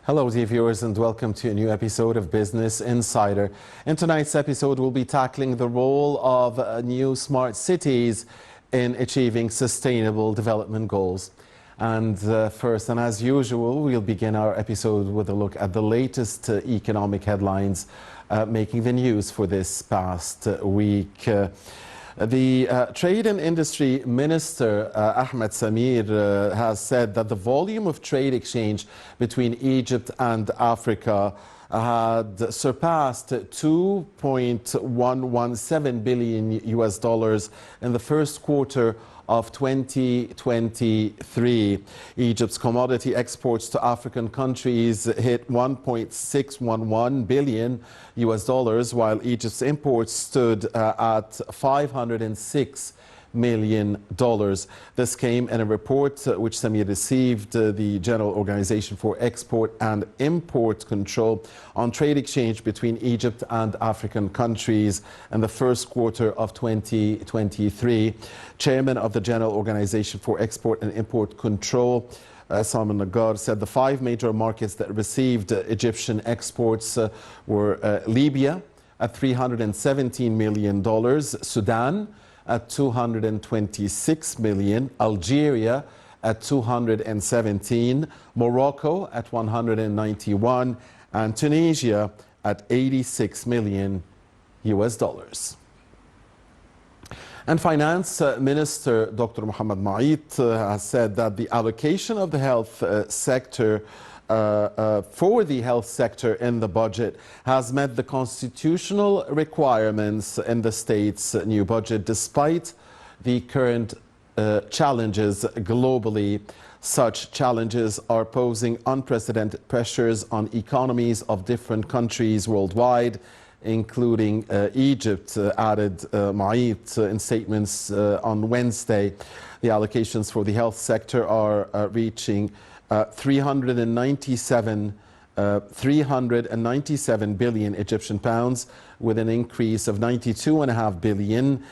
Hello dear viewers and welcome to a new episode of Business Insider. In tonight's episode we'll be tackling the role of new smart cities in achieving sustainable development goals. And first, and as usual, we'll begin our episode with a look at the latest economic headlines making the news for this past week. The Trade and Industry Minister, Ahmed Samir, has said that the volume of trade exchange between Egypt and Africa had surpassed $2.117 billion in the first quarter of 2023. Egypt's commodity exports to African countries hit $1.611 billion, while Egypt's imports stood at $506 million. This came in a report which Samir received the General Organization for Export and Import Control on trade exchange between Egypt and African countries in the first quarter of 2023. Chairman of the General Organization for Export and Import Control, Salman Nagar, said the five major markets that received Egyptian exports were Libya at $317 million, Sudan at $226 million, Algeria at $217, Morocco at $191, and Tunisia at $86 million. And Finance Minister Dr. Mohammed Ma'it has said that the allocation of the health sector for the health sector in the budget has met the constitutional requirements in the state's new budget, despite the current challenges globally. Such challenges are posing unprecedented pressures on economies of different countries worldwide, including Egypt, added Ma'it in statements on Wednesday. The allocations for the health sector are reaching 397 billion Egyptian pounds, with an increase of 92.5 billion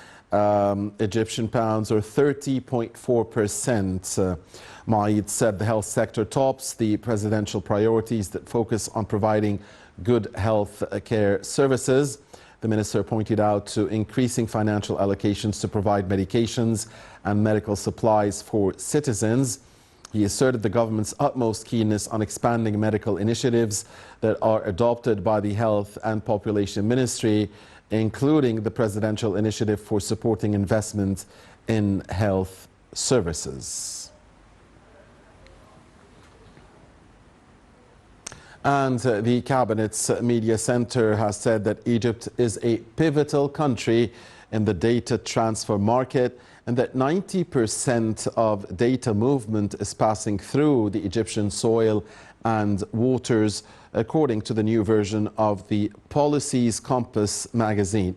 Egyptian pounds, or 30.4%. Ma'it said the health sector tops the presidential priorities that focus on providing good health care services. The minister pointed out to increasing financial allocations to provide medications and medical supplies for citizens. He asserted the government's utmost keenness on expanding medical initiatives that are adopted by the Health and Population Ministry, including the presidential initiative for supporting investment in health services. And the Cabinet's Media Center has said that Egypt is a pivotal country in the data transfer market, and that 90% of data movement is passing through the Egyptian soil and waters, according to the new version of the Policies Compass magazine.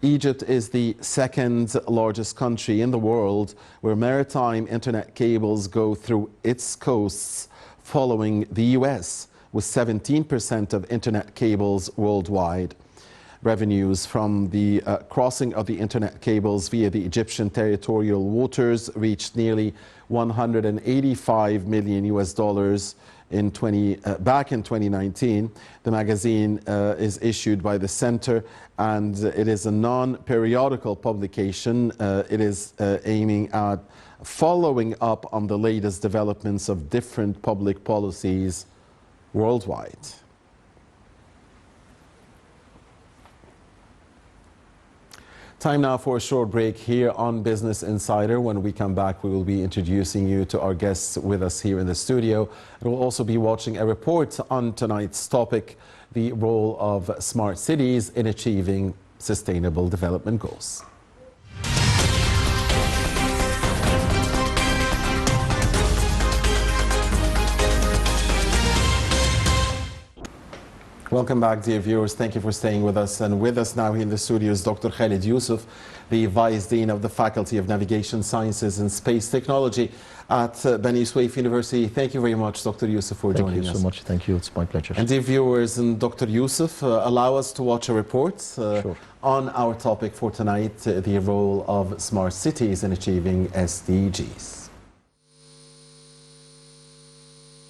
Egypt is the second largest country in the world where maritime internet cables go through its coasts, following the US, with 17% of internet cables worldwide. Revenues from the crossing of the internet cables via the Egyptian territorial waters reached nearly $185 million back in 2019. The magazine is issued by the center, and it is a non-periodical publication. It is aiming at following up on the latest developments of different public policies worldwide. Time now for a short break here on Business Insider. When we come back, we will be introducing you to our guests with us here in the studio. And we'll also be watching a report on tonight's topic, the role of smart cities in achieving sustainable development goals. Welcome back, dear viewers. Thank you for staying with us. And with us now here in the studio is Dr. Khaled Yussef, the Vice Dean of the Faculty of Navigation Sciences and Space Technology at Bani Suef University. Thank you very much, Dr. Yussef, for joining us. Thank you so much. Thank you. It's my pleasure. And dear viewers, and Dr. Yussef, allow us to watch a report on our topic for tonight, the role of smart cities in achieving SDGs.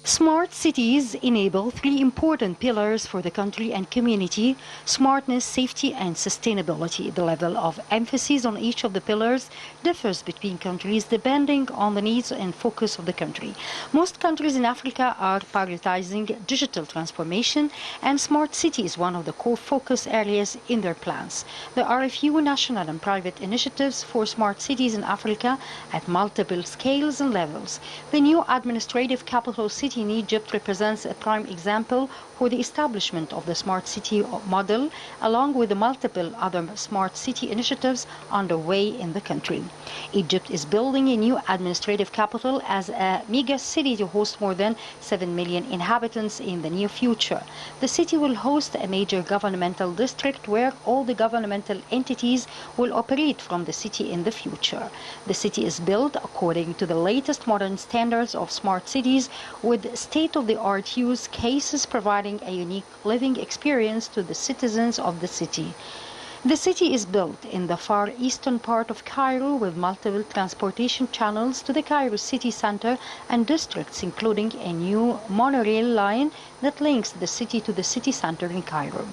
Smart cities enable three important pillars for the country and community: smartness, safety, and sustainability. The level of emphasis on each of the pillars differs between countries depending on the needs and focus of the country. Most countries in Africa are prioritizing digital transformation, and smart city is one of the core focus areas in their plans. There are a few national and private initiatives for smart cities in Africa at multiple scales and levels. The new administrative capital city in Egypt represents a prime example for the establishment of the smart city model, along with the multiple other smart city initiatives underway in the country. Egypt is building a new administrative capital as a mega city to host more than 7 million inhabitants in the near future. The city will host a major governmental district where all the governmental entities will operate from the city in the future. The city is built according to the latest modern standards of smart cities, with state-of-the-art use cases providing a unique living experience to the citizens of the city. The city is built in the far eastern part of Cairo with multiple transportation channels to the Cairo city center and districts, including a new monorail line that links the city to the city center in Cairo.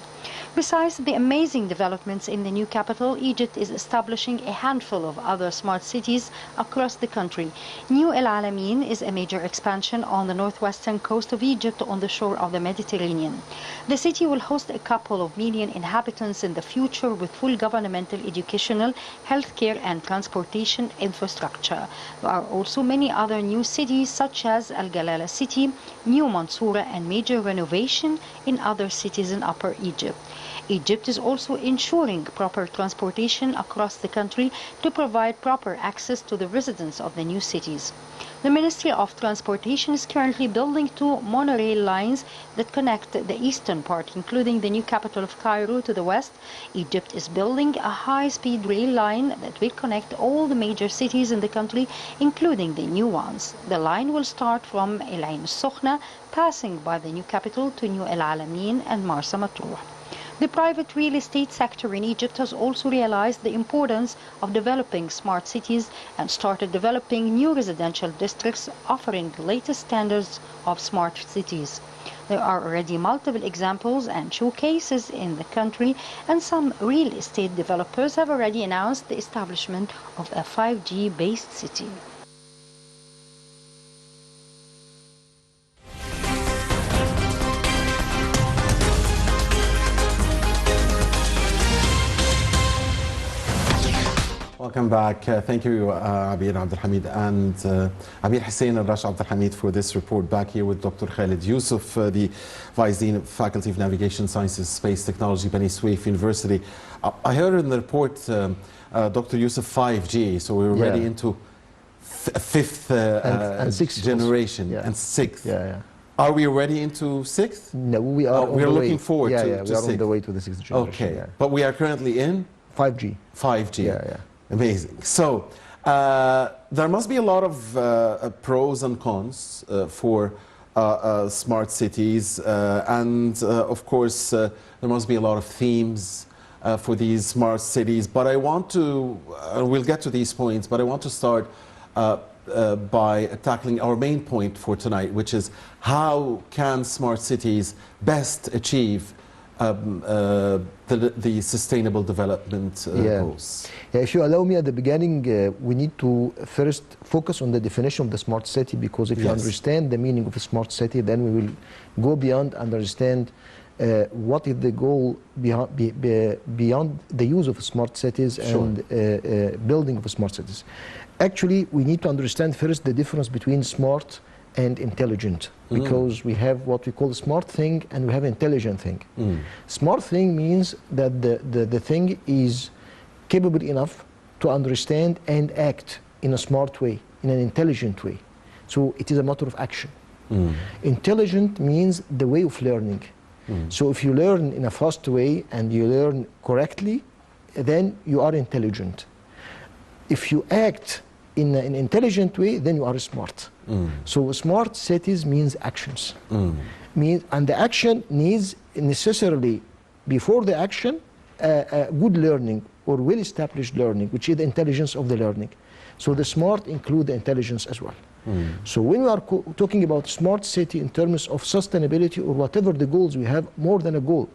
Besides the amazing developments in the new capital, Egypt is establishing a handful of other smart cities across the country. New El Alamein is a major expansion on the northwestern coast of Egypt on the shore of the Mediterranean. The city will host a couple of million inhabitants in the future with full governmental, educational, healthcare and transportation infrastructure. There are also many other new cities such as Al Galala city, New Mansoura, and major renovation in other cities in Upper Egypt. Egypt is also ensuring proper transportation across the country to provide proper access to the residents of the new cities. The Ministry of Transportation is currently building two monorail lines that connect the eastern part, including the new capital of Cairo, to the west. Egypt is building a high-speed rail line that will connect all the major cities in the country, including the new ones. The line will start from El Ain al-Sokhna, passing by the new capital to New El Alamein and Marsa Matruh. The private real estate sector in Egypt has also realized the importance of developing smart cities and started developing new residential districts offering the latest standards of smart cities. There are already multiple examples and showcases in the country, and some real estate developers have already announced the establishment of a 5G-based city. Welcome back. Thank you, Abir Abdel Hamid and Abir Hussein and Rash Abdel Hamid for this report. Back here with Dr. Khaled Yussef, the Vice Dean of Faculty of Navigation Sciences, Space Technology, Bani Suef University. I heard in the report, Dr. Yussef, 5G, so we're already into fifth and sixth generation and sixth. Are we already into sixth? No, we are. We're looking forward to we are sixth. on the way to the sixth generation. Okay, but we are currently in 5G. 5G. Amazing. So there must be a lot of pros and cons for smart cities, and of course there must be a lot of themes for these smart cities. But I want to, we'll get to these points, but I want to start by tackling our main point for tonight, which is how can smart cities best achieve the sustainable development goals. If you allow me at the beginning, we need to first focus on the definition of the smart city, because if you understand the meaning of a smart city, then we will go beyond understand what is the goal beyond the use of smart cities and building of smart cities. Actually, we need to understand first the difference between smart and intelligent, because we have what we call a smart thing and we have intelligent thing. Smart thing means that the thing is capable enough to understand and act in a smart way, in an intelligent way. So it is a matter of action. Intelligent means the way of learning. So if you learn in a fast way and you learn correctly, then you are intelligent. If you act in an intelligent way, then you are smart. So smart cities means actions. And the action needs necessarily, before the action, good learning or well-established learning, which is the intelligence of the learning. So the smart include the intelligence as well. So when we are talking about smart city in terms of sustainability or whatever the goals, we have more than a goal.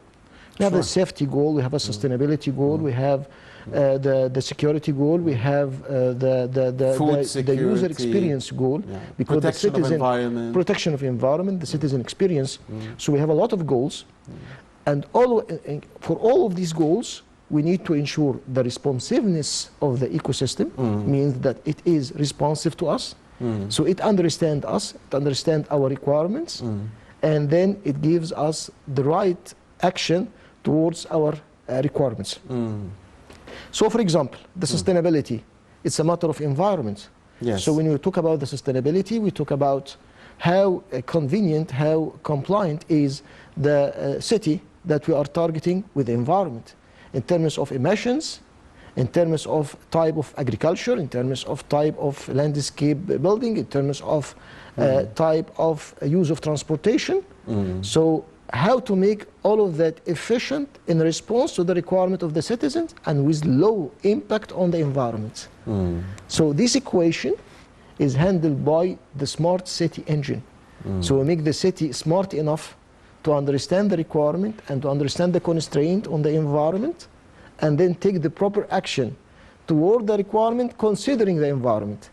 We have a safety goal, we have a sustainability goal, we have the security goal, we have the user experience goal, because protection of environment. Protection of environment, the citizen experience. So we have a lot of goals, and for all of these goals, we need to ensure the responsiveness of the ecosystem, means that it is responsive to us, so it understands us, it understands our requirements, and then it gives us the right action towards our requirements. So for example, the sustainability, it's a matter of environment. Yes. So when we talk about the sustainability, we talk about how convenient, how compliant is the city that we are targeting with the environment in terms of emissions, in terms of type of agriculture, in terms of type of landscape building, in terms of type of use of transportation. So how to make all of that efficient in response to the requirement of the citizens and with low impact on the environment. So this equation is handled by the smart city engine. So we make the city smart enough to understand the requirement and to understand the constraint on the environment, and then take the proper action toward the requirement considering the environment.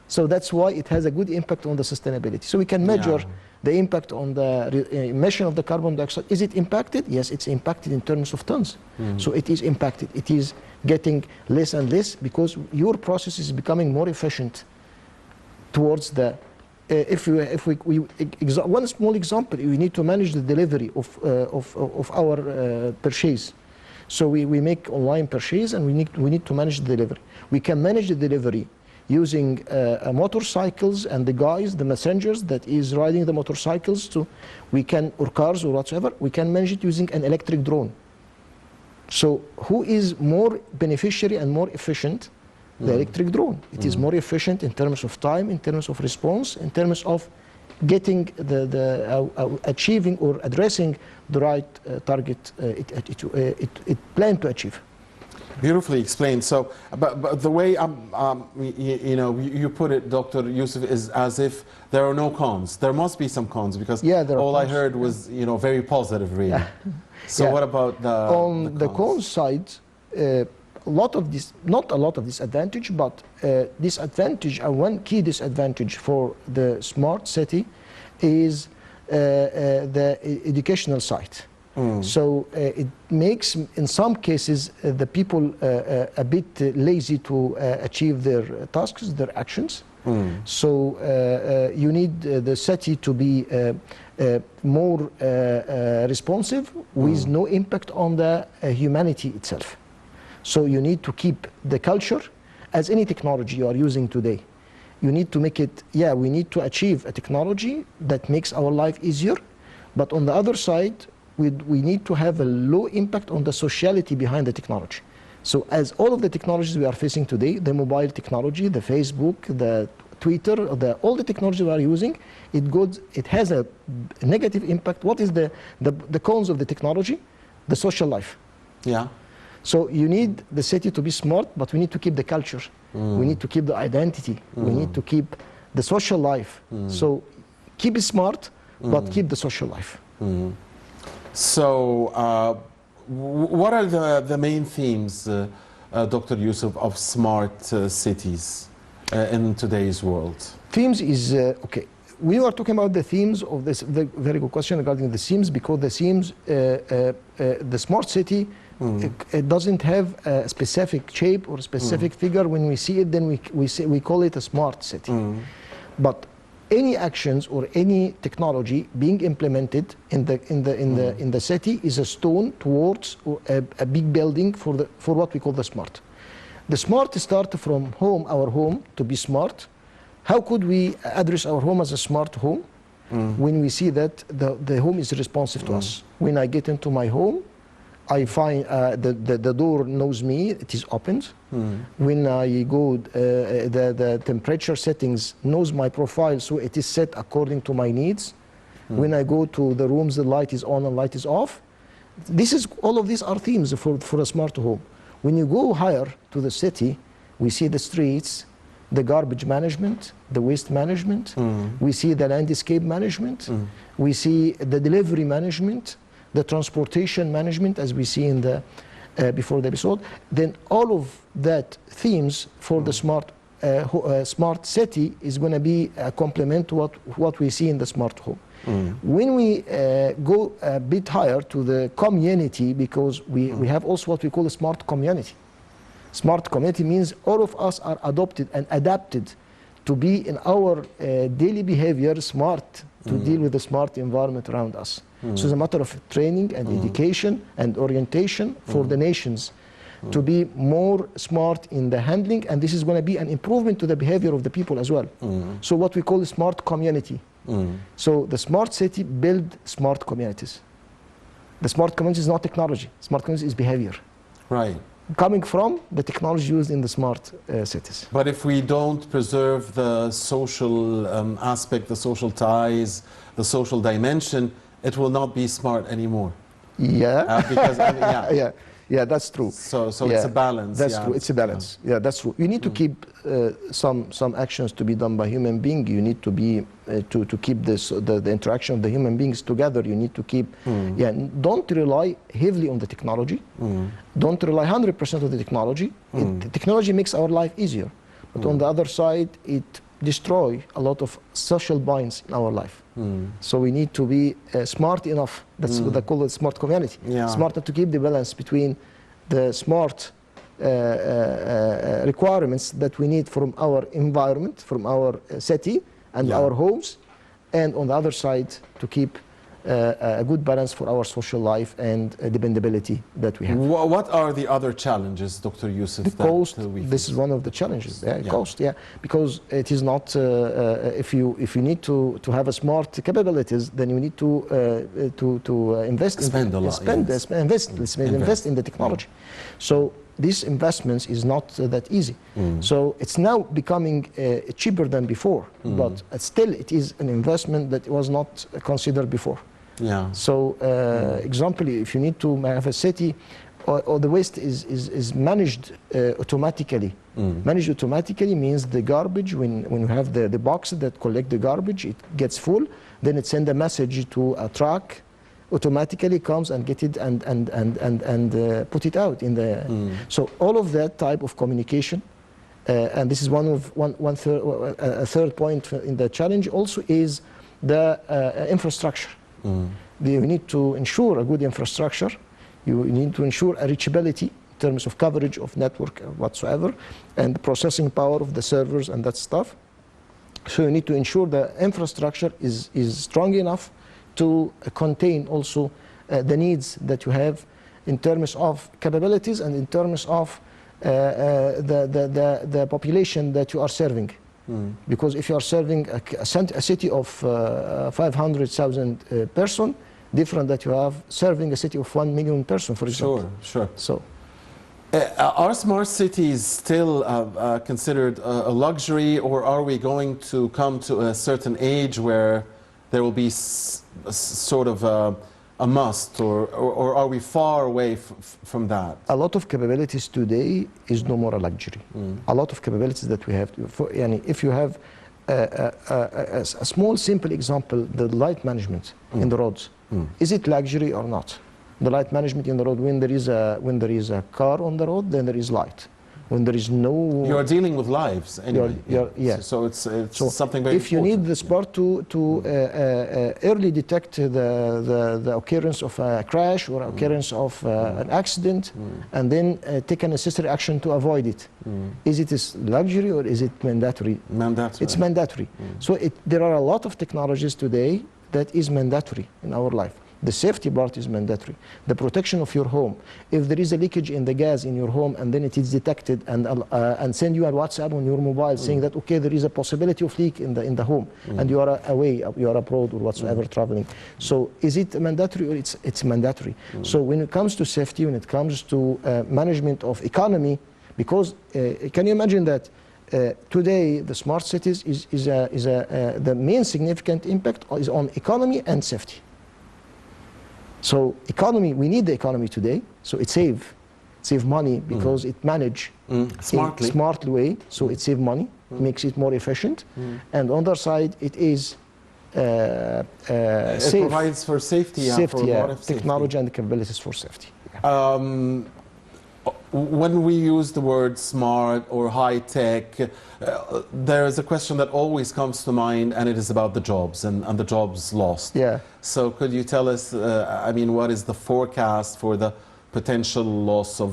So that's why it has a good impact on the sustainability. So we can measure the impact on the emission of the carbon dioxide. Is it impacted? Yes, it's impacted in terms of tons. So it is impacted. It is getting less and less because your process is becoming more efficient towards the one small example, we need to manage the delivery of our purchase. So we make online purchase, and we need to manage the delivery. We can manage the delivery using motorcycles and the guys, the messengers that is riding the motorcycles or cars or whatsoever. We can manage it using an electric drone. So who is more beneficiary and more efficient? The electric drone. It is more efficient in terms of time, in terms of response, in terms of getting achieving or addressing the right target it planned to achieve. Beautifully explained. So, but the way you put it, Dr. Yussef, is as if there are no cons. There must be some cons, because all I heard was very positive, really. So what about the cons side? Not a lot of disadvantage, but disadvantage, and one key disadvantage for the smart city is the educational side. So it makes, in some cases, the people a bit lazy to achieve their tasks, their actions. So you need the city to be more responsive with no impact on the humanity itself. So you need to keep the culture, as any technology you are using today. You need to make it, we need to achieve a technology that makes our life easier, but on the other side, we need to have a low impact on the sociality behind the technology. So as all of the technologies we are facing today, the mobile technology, the Facebook, the Twitter, all the technology we are using, it has a negative impact. What is the cons of the technology? The social life. Yeah. So you need the city to be smart, but we need to keep the culture. We need to keep the identity. We need to keep the social life. So keep it smart, but keep the social life. So what are the main themes, Dr. Yussef, of smart cities in today's world? Themes is, okay. We are talking about the themes of this, very good question regarding the themes, because the themes, the smart city, it doesn't have a specific shape or specific figure. When we see it, then we call it a smart city. But any actions or any technology being implemented in the city is a stone towards a big building for what we call the smart. The smart starts from home, our home, to be smart. How could we address our home as a smart home? When we see that the home is responsive to us. When I get into my home, I find the door knows me, it is opened. When I go, the temperature settings knows my profile, so it is set according to my needs. When I go to the rooms, the light is on and light is off. All of these are themes for a smart home. When you go higher to the city, we see the streets, the garbage management, the waste management. We see the landscape management. We see the delivery management, the transportation management, as we see in the before the episode. Then all of that themes for the smart city is going to be a complement to what we see in the smart home. When we go a bit higher to the community, because we have also what we call a smart community. Smart community means all of us are adopted and adapted to be in our daily behavior smart to deal with the smart environment around us. So it's a matter of training and education and orientation for the nations to be more smart in the handling, and this is going to be an improvement to the behavior of the people as well. So what we call a smart community. So the smart city build smart communities. The smart community is not technology. Smart community is behavior. Right. Coming from the technology used in the smart cities. But if we don't preserve the social aspect, the social ties, the social dimension, it will not be smart anymore. Yeah. Because, yeah, that's true. So it's a balance. That's true. It's a balance. Yeah, that's true. You need to keep some actions to be done by human being. You need to be to keep the interaction of the human beings together. You need to keep. Don't rely heavily on the technology. Don't rely 100% on the technology. Technology makes our life easier, but on the other side, it destroys a lot of social bonds in our life. So we need to be smart enough. That's what they call it, smart community. Smart enough to keep the balance between the smart requirements that we need from our environment, from our city and our homes, and on the other side to keep a good balance for our social life and dependability that we have. What are the other challenges, Dr. Yussef? The cost. This is one of the challenges. Cost. Because it is not. If you need to have a smart capabilities, then you need to invest. Spend a lot. Invest in the technology. So these investments is not that easy. So it's now becoming cheaper than before, but still it is an investment that was not considered before. So example, if you need to have a city, or the waste is managed automatically. Managed automatically means the garbage, when you have the boxes that collect the garbage, it gets full, then it sends a message to a truck, automatically comes and get it and put it out in the. So all of that type of communication, and this is a third point in the challenge also is the infrastructure. You need to ensure a good infrastructure. You need to ensure a reachability in terms of coverage of network whatsoever, and the processing power of the servers and that stuff. So you need to ensure the infrastructure is strong enough to contain also the needs that you have in terms of capabilities and in terms of the population that you are serving. Because if you are serving a city of 500,000 person, different that you have serving a city of 1 million person, for example. Sure. So, are smart cities still considered a luxury, or are we going to come to a certain age where there will be sort of a must, or are we far away from that? A lot of capabilities today is no more a luxury. A lot of capabilities that we have, if you have a small simple example, the light management in the roads, is it luxury or not? The light management in the road, when there is a car on the road, then there is light. When there is no, you're dealing with lives anyway. So it's something very. If you need the smart to early detect the occurrence of a crash or occurrence of an accident, and then take a necessary action to avoid it, is it a luxury or is it mandatory? Mandatory. It's mandatory. So there are a lot of technologies today that is mandatory in our life. The safety part is mandatory. The protection of your home. If there is a leakage in the gas in your home and then it is detected and send you a WhatsApp on your mobile saying that, okay, there is a possibility of leak in the home and you are away, you are abroad or whatsoever traveling. So is it mandatory or it's mandatory? So when it comes to safety, when it comes to management of economy, because can you imagine that today the smart cities the main significant impact is on economy and safety. So economy, we need the economy today, so it's safe. save money because it manage Smartly. in smart way, so it save money, makes it more efficient, and on the other side it is It safe. provides for safety, and Safety, for a yeah, lot of safety. technology and capabilities for safety. When we use the word smart or high tech, there is a question that always comes to mind, and it is about the jobs and the jobs lost. Yeah. So could you tell us, I mean, what is the forecast for the potential loss of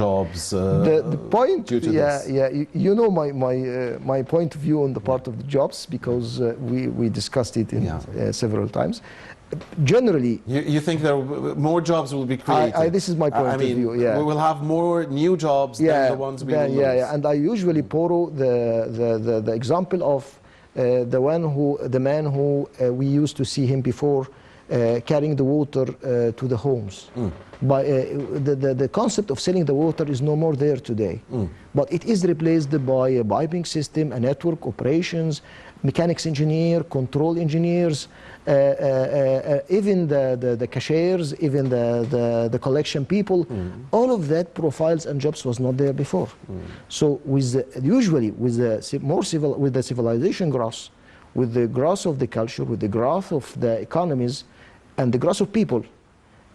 jobs The point, due to yeah, this? yeah, you know my point of view on the part of the jobs, because we discussed it in several times. Generally, you think there more jobs will be created? this is my point I mean, of view. Yeah, we will have more new jobs than the ones we will lose. Yeah, and I usually borrow the example of the man who we used to see him before carrying the water to the homes. By the concept of selling the water is no more there today, but it is replaced by a piping system, a network operations, mechanics engineer, control engineers, even the cashiers, even the collection people. All of that profiles and jobs was not there before. So usually with the civilization growth, with the growth of the culture, with the growth of the economies, and the growth of people,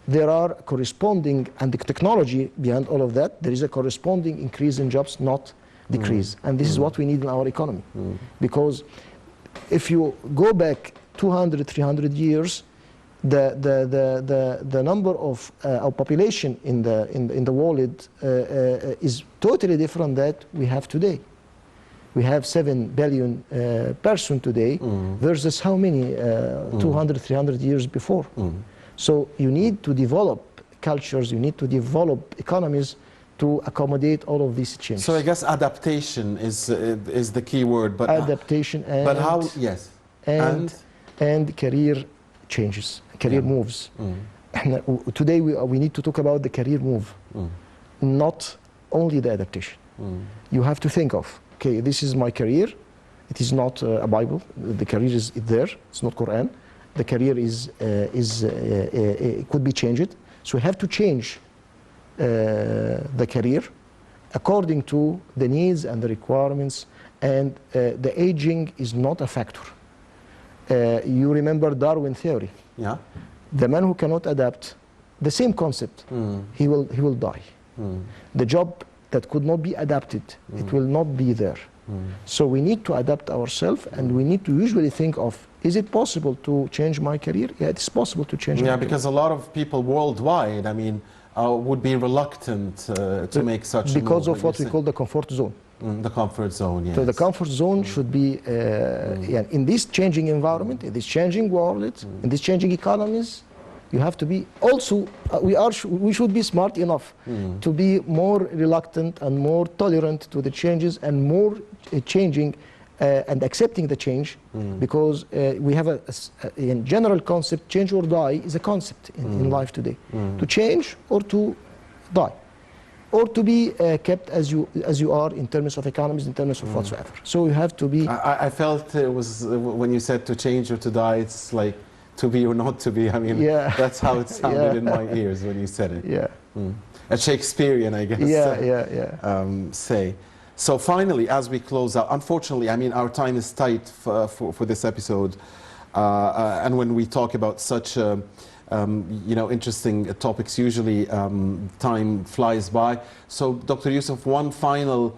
there are corresponding, and the technology behind all of that, there is a corresponding increase in jobs, not decrease. And this is what we need in our economy. Because if you go back 200, 300 years, the number of our population in the world is totally different that we have today. We have 7 billion person today versus how many 200, 300 years before. So you need to develop cultures, you need to develop economies to accommodate all of these changes. So I guess adaptation is the key word. But adaptation and but how? Yes. And career changes, career moves. Today we need to talk about the career move, not only the adaptation. You have to think of, okay, this is my career. It is not a Bible. The career is there. It's not Quran. The career it could be changed. So we have to change the career according to the needs and the requirements, and the aging is not a factor. You remember Darwin theory. Yeah. The man who cannot adapt, the same concept, he will die. The job that could not be adapted, it will not be there. So we need to adapt ourselves, and we need to usually think of, is it possible to change my career? Yeah, it is possible to change my career. Yeah, because a lot of people worldwide, I mean, would be reluctant to make such a move. Because of what we call the comfort zone. The comfort zone, yes. So the comfort zone should be, in this changing environment, in this changing world, in these changing economies, you have to be also, we should be smart enough to be more reluctant and more tolerant to the changes, and more changing and accepting the change, because we have a general concept, change or die is a concept in life today. To change or to die, or to be kept as you are in terms of economies, in terms of whatsoever. So you have to be. I felt it was, when you said to change or to die, it's like to be or not to be. I mean, that's how it sounded in my ears when you said it. Yeah. A Shakespearean, I guess. Say. So finally, as we close out, unfortunately, I mean, our time is tight for this episode, and when we talk about such interesting topics, usually time flies by. So, Dr. Yussef, one final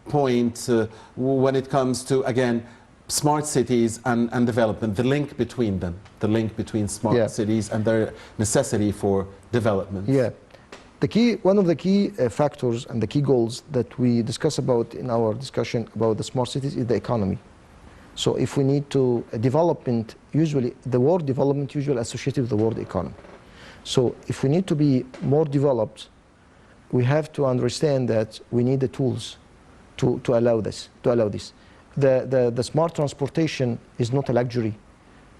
point when it comes to, again, smart cities and development, the link between them, the link between smart cities and their necessity for development. Yeah. One of the key factors and the key goals that we discuss about in our discussion about the smart cities is the economy. So if we need to development, usually the word development usually associated with the word economy. So if we need to be more developed, we have to understand that we need the tools to allow this. The smart transportation is not a luxury.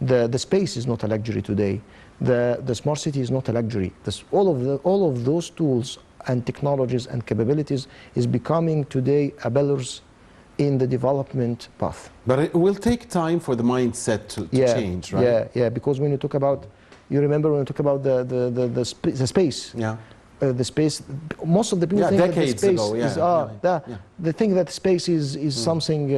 The space is not a luxury today. The smart city is not a luxury. All of those tools and technologies and capabilities is becoming today a pillars in the development path. But it will take time for the mindset to change, right? Yeah, because when you talk about, you remember when you talk about the space. Yeah. the space. Most of the people Yeah, think that the decades space ago, yeah, is yeah. they think that space is something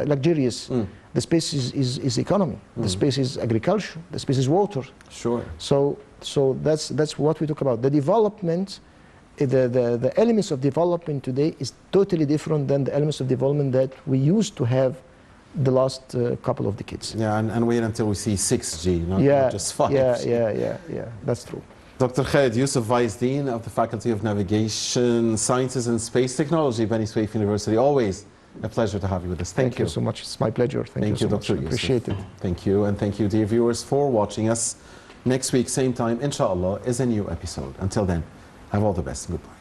luxurious. The space is economy. The space is agriculture. The space is water. Sure. So that's what we talk about. The development, the elements of development today is totally different than the elements of development that we used to have the last couple of decades. Yeah, and wait until we see 6G, not just 5G. Yeah. That's true. Dr. Khaled Yussef, Vice Dean of the Faculty of Navigation, Sciences and Space Technology, Beni Suef University. Always a pleasure to have you with us. Thank you so much. It's my pleasure. Thank you so much. Dr. Yussef. Appreciate it. Thank you, and thank you, dear viewers, for watching us. Next week, same time, inshallah, is a new episode. Until then, have all the best. Goodbye.